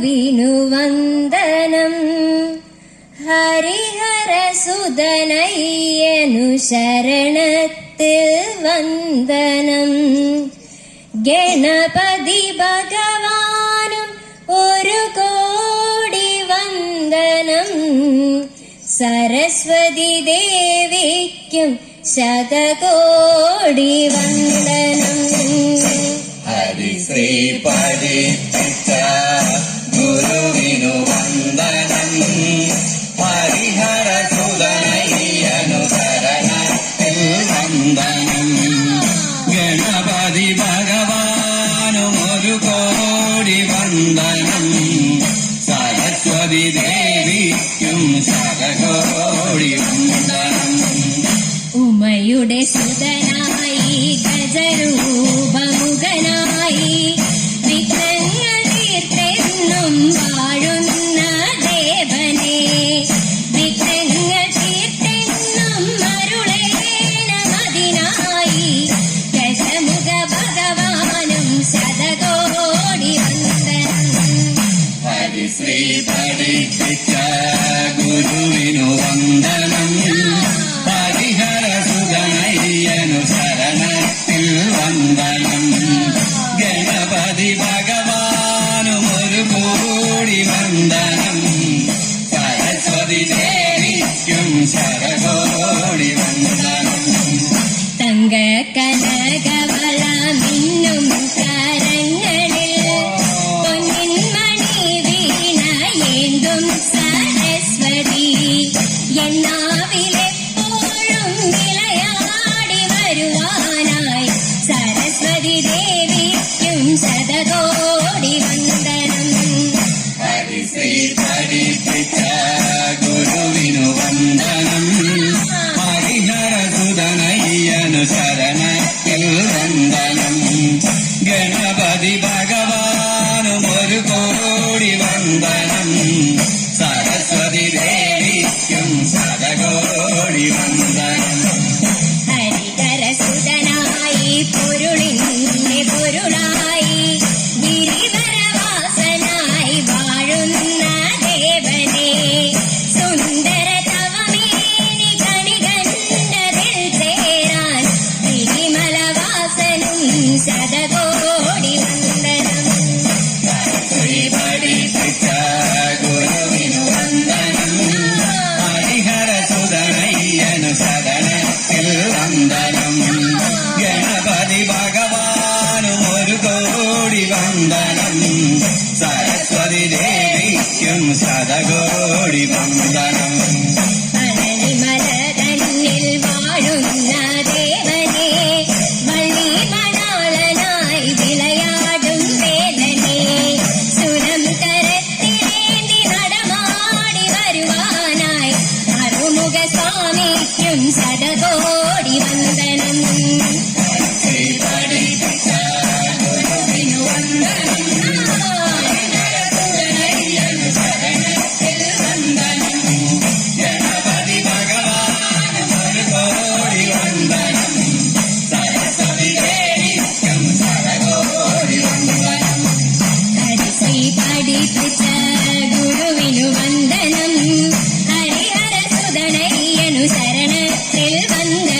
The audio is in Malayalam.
വിനു വന്ദനം ഹരിഹരസുതനയ്യനു ശരണത്തിൽ വന്ദനം ഗണപതി ഭഗവാനും ഒരു കോടി വന്ദനം സരസ്വതി ദേവിക്കും ശതകോടി വന്ദനം ഹരിശ്രീ പഠിപ്പിച്ച ഗുരുവിനു വന്ദനം ഹരിഹരസുതനയ്യനു ശരണത്തിൽ വന്ദനം ഗണപതി ഭഗവാനും ഒരു കോടി വന്ദനം സരസ്വതി ദേവിക്കും ശതകോടി വന്ദനം ഉമയുടെ സുതനായി ഗജരൂപമുഖനായി വിഘ്നങ്ങൾ തീർത്തെന്നും വാഴുന്ന ദേവനെ വിഘ്നങ്ങൾ തീർത്തെന്നും അരുളേണമതിനായി ദശമുഖ ഭഗവാനും ശതകോടി വന്ദനം ഹരിശ്രീ പഠിപ്പിച്ച ഗുരുവിനു വന്ദനം ഹരിഹരസുതനയ്യനു ശരണത്തിൽ വന്ദനം ഗണപതി ഭഗവാനും ഒരു കോടി വന്ദനം സരസ്വതി ദേവിക്കും ശതകോടി വന്ദനം തങ്ക കനകവള മിന്നും കരങ്ങളിൽ പൊന്നിൻ മണി വീണ ഏന്തും സരസ്വതി എന്നാവിലെപ്പോഴും വിളയാടി വരുവാനായി സരസ്വതി ദേവിക്കും ശതകോടി വന്ദനം ഹരിശ്രീ പഠിപ്പിച്ച ഗുരുവിനു വന്ദനം ഹരിഹരസുതനയ്യനു ശരണത്തിൽ വന്ദനം ഗണപതി ഭഗവാനും ഒരു കോടി വന്ദനം സരസ്വതി ദേവിക്കും ശതകോടി വന്ദനം ഹരിഹരസുതനായി പൊരുളിന്റെ പൊരുളായി ഗിരിവരവാസനായി വാഴുന്ന ദേവനെ സുന്ദര തവമേനി കണികണ്ടതിൽ ചേരാൻ തിരുമലവാസനും ശതകോടി വന്ദനം ശ്രീ പഠിപ്പിച്ച ഗുരുവിനു വന്ദനം ഹരിഹരസുതനയ്യനു ശരണത്തിൽ വന്ദനം ഗണപതി ഭഗവാനും ഒരു കോടി വന്ദനം സരസ്വതി ദേവിക്കും ശതകോടി വന്ദനം അനലിമല തന്നിൽ വാഴുന്ന ദേവനെ വള്ളിമണാളനായി വിളയാടും വേദനെ സുരം കരത്തിലേന്തി നടമാടി വരുവാനായി അറുമുഖ സ്വാമിക്കും ശതകോടി വന്ദനം ശ്രീ പഠിപ്പിച്ച ഗുരുവിനു വന്ദനം ഹരിഹരസുതനയ്യനു ശരണത്തിൽ വന്ദനം ഗണപതി ഭഗവാനും ഒരു കോടി വന്ദനം സരസ്വതി ദേവിക്കും ശതകോടി വന്ദനം ഹരിശ്രീ പഠിപ്പിച്ച ഗുരുവിനു വന്ദനം ഹരിഹരസുതനയ്യനു ശരണത്തിൽ വന്ദനം